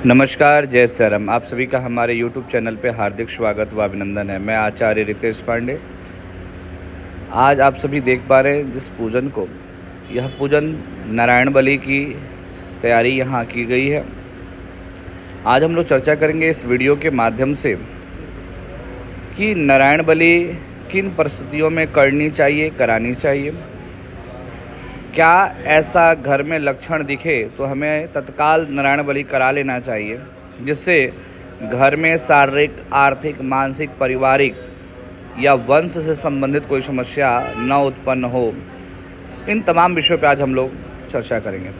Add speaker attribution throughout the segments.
Speaker 1: नमस्कार, जय सरम। आप सभी का हमारे YouTube चैनल पे हार्दिक स्वागत व अभिनंदन है। मैं आचार्य रितेश पांडे। आज आप सभी देख पा रहे हैं जिस पूजन को, यह पूजन नारायण बलि की तैयारी यहाँ की गई है। आज हम लोग चर्चा करेंगे इस वीडियो के माध्यम से कि नारायण बलि किन परिस्थितियों में करनी चाहिए, करानी चाहिए। क्या ऐसा घर में लक्षण दिखे तो हमें तत्काल नारायण बलि करा लेना चाहिए, जिससे घर में शारीरिक, आर्थिक, मानसिक, पारिवारिक या वंश से संबंधित कोई समस्या न उत्पन्न हो। इन तमाम विषयों पर आज हम लोग चर्चा करेंगे।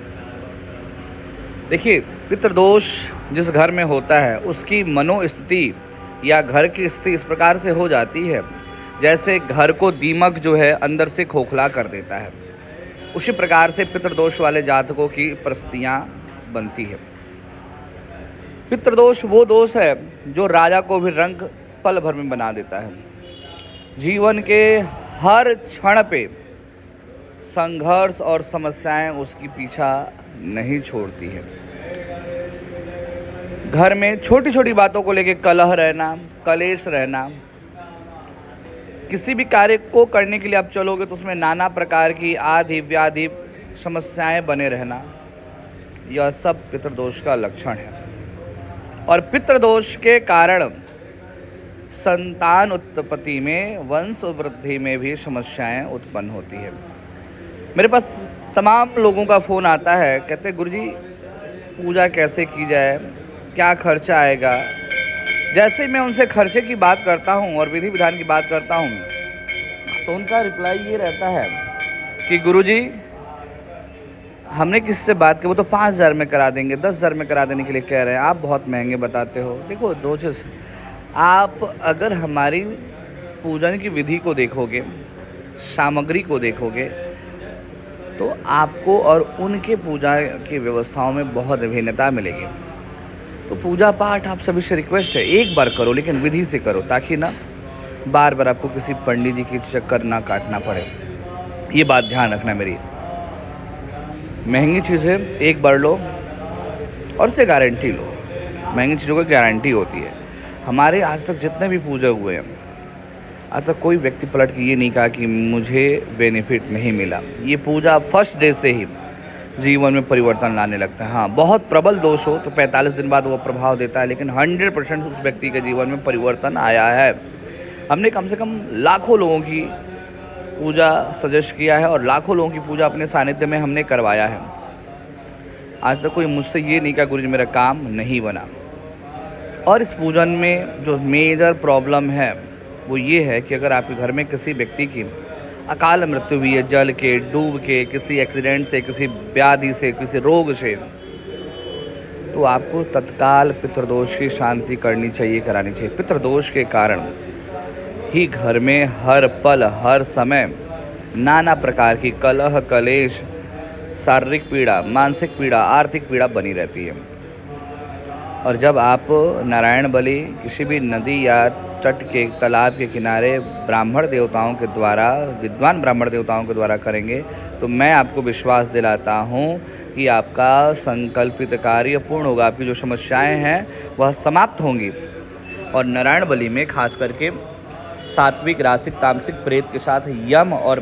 Speaker 1: देखिए, पितृदोष जिस घर में होता है उसकी मनोस्थिति या घर की स्थिति इस प्रकार से हो जाती है जैसे घर को दीमक जो है अंदर से खोखला कर देता है। उसी प्रकार से पितृदोष वाले जातकों की परिस्थितियाँ बनती है। पितृदोष वो दोष है जो राजा को भी रंग पल भर में बना देता है। जीवन के हर क्षण पे संघर्ष और समस्याएं उसकी पीछा नहीं छोड़ती है। घर में छोटी छोटी बातों को लेकर कलह रहना, कलेश रहना, किसी भी कार्य को करने के लिए आप चलोगे तो उसमें नाना प्रकार की आदि व्याधि समस्याएं बने रहना, यह सब पितृदोष का लक्षण है। और पितृदोष के कारण संतान उत्पत्ति में, वंश वृद्धि में भी समस्याएं उत्पन्न होती है। मेरे पास तमाम लोगों का फ़ोन आता है, कहते गुरुजी पूजा कैसे की जाए, क्या खर्चा आएगा। जैसे मैं उनसे खर्चे की बात करता हूं और विधि विधान की बात करता हूं तो उनका रिप्लाई ये रहता है कि गुरुजी हमने किससे बात की, वो तो 5,000 में करा देंगे, 10,000 में करा देने के लिए कह रहे हैं, आप बहुत महंगे बताते हो। देखो, दो चीज़, आप अगर हमारी पूजन की विधि को देखोगे, सामग्री को देखोगे, तो आपको और उनके पूजा की व्यवस्थाओं में बहुत भिन्नता मिलेगी। तो पूजा पाठ आप सभी से रिक्वेस्ट है, एक बार करो लेकिन विधि से करो, ताकि ना बार बार आपको किसी पंडित जी की चक्कर ना काटना पड़े। ये बात ध्यान रखना मेरी। महंगी चीज़ है, एक बार लो और उसे गारंटी लो। महंगी चीज़ों की गारंटी होती है। हमारे आज तक जितने भी पूजा हुए हैं, आज तक कोई व्यक्ति पलट के ये नहीं कहा कि मुझे बेनिफिट नहीं मिला। ये पूजा फर्स्ट डे से ही जीवन में परिवर्तन लाने लगता है। हाँ, बहुत प्रबल दोष हो तो 45 दिन बाद वो प्रभाव देता है, लेकिन 100% उस व्यक्ति के जीवन में परिवर्तन आया है। हमने कम से कम लाखों लोगों की पूजा सजेस्ट किया है और लाखों लोगों की पूजा अपने सानिध्य में हमने करवाया है। आज तक कोई मुझसे ये नहीं कहा गुरुजी मेरा काम नहीं बना। और इस पूजन में जो मेजर प्रॉब्लम है वो ये है कि अगर आपके घर में किसी व्यक्ति की अकाल मृत्यु हुई है, जल के, डूब के, किसी एक्सीडेंट से, किसी व्याधि से, किसी रोग से, तो आपको तत्काल पितृदोष की शांति करनी चाहिए, करानी चाहिए। पितृदोष के कारण ही घर में हर पल, हर समय नाना प्रकार की कलह, कलेश, शारीरिक पीड़ा, मानसिक पीड़ा, आर्थिक पीड़ा बनी रहती है। और जब आप नारायण बलि किसी भी नदी या तट के, तालाब के किनारे ब्राह्मण देवताओं के द्वारा, विद्वान ब्राह्मण देवताओं के द्वारा करेंगे, तो मैं आपको विश्वास दिलाता हूँ कि आपका संकल्पित कार्य पूर्ण होगा। आपकी जो समस्याएं हैं वह समाप्त होंगी। और नारायण बलि में खास करके सात्विक, रासिक, तामसिक, प्रेत के साथ यम और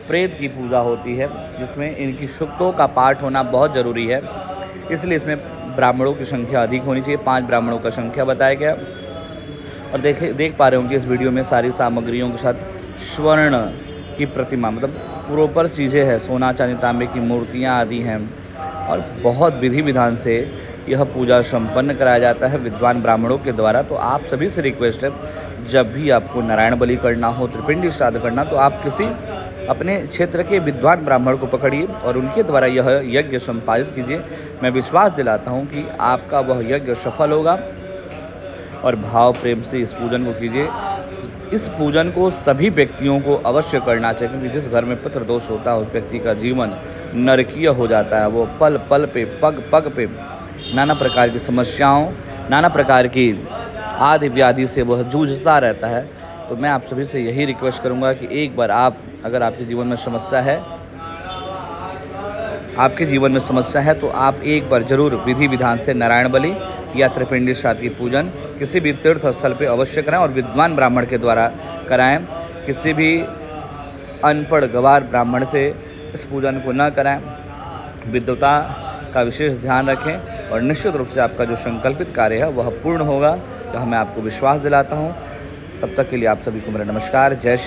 Speaker 1: प्रेत की पूजा होती है, जिसमें इनकी सूक्तों का पाठ होना बहुत ज़रूरी है। इसलिए इसमें ब्राह्मणों की संख्या अधिक होनी चाहिए। 5 ब्राह्मणों का संख्या बताया गया। और देख पा रहे होंगे इस वीडियो में सारी सामग्रियों के साथ स्वर्ण की प्रतिमा, मतलब प्रॉपर चीज़ें हैं, सोना, चांदी, तांबे की मूर्तियाँ आदि हैं। और बहुत विधि विधान से यह पूजा संपन्न कराया जाता है विद्वान ब्राह्मणों के द्वारा। तो आप सभी से रिक्वेस्ट है, जब भी आपको नारायण बलि करना हो, त्रिपिंडी श्राद्ध करना, तो आप किसी अपने क्षेत्र के विद्वान ब्राह्मण को पकड़िए और उनके द्वारा यह यज्ञ संपादित कीजिए। मैं विश्वास दिलाता हूँ कि आपका वह यज्ञ सफल होगा। और भाव प्रेम से इस पूजन को कीजिए। इस पूजन को सभी व्यक्तियों को अवश्य करना चाहिए, क्योंकि जिस घर में पितृदोष होता है उस व्यक्ति का जीवन नरकीय हो जाता है। वो पल पल पे, पग पग पे नाना प्रकार की समस्याओं, नाना प्रकार की आदि व्याधि से वह जूझता रहता है। तो मैं आप सभी से यही रिक्वेस्ट करूंगा कि एक बार आप, अगर आपके जीवन में समस्या है, आपके जीवन में समस्या है तो आप एक बार जरूर विधि विधान से नारायण बलि या त्रिपिंडी श्राद्ध की पूजन किसी भी तीर्थ स्थल पर अवश्य कराएं और विद्वान ब्राह्मण के द्वारा कराएं। किसी भी अनपढ़ गवार ब्राह्मण से इस पूजन को न कराएं। विद्वता का विशेष ध्यान रखें और निश्चित रूप से आपका जो संकल्पित कार्य है वह पूर्ण होगा, यह मैं आपको विश्वास दिलाता हूँ। तब तक के लिए आप सभी को मेरा नमस्कार। जय श्री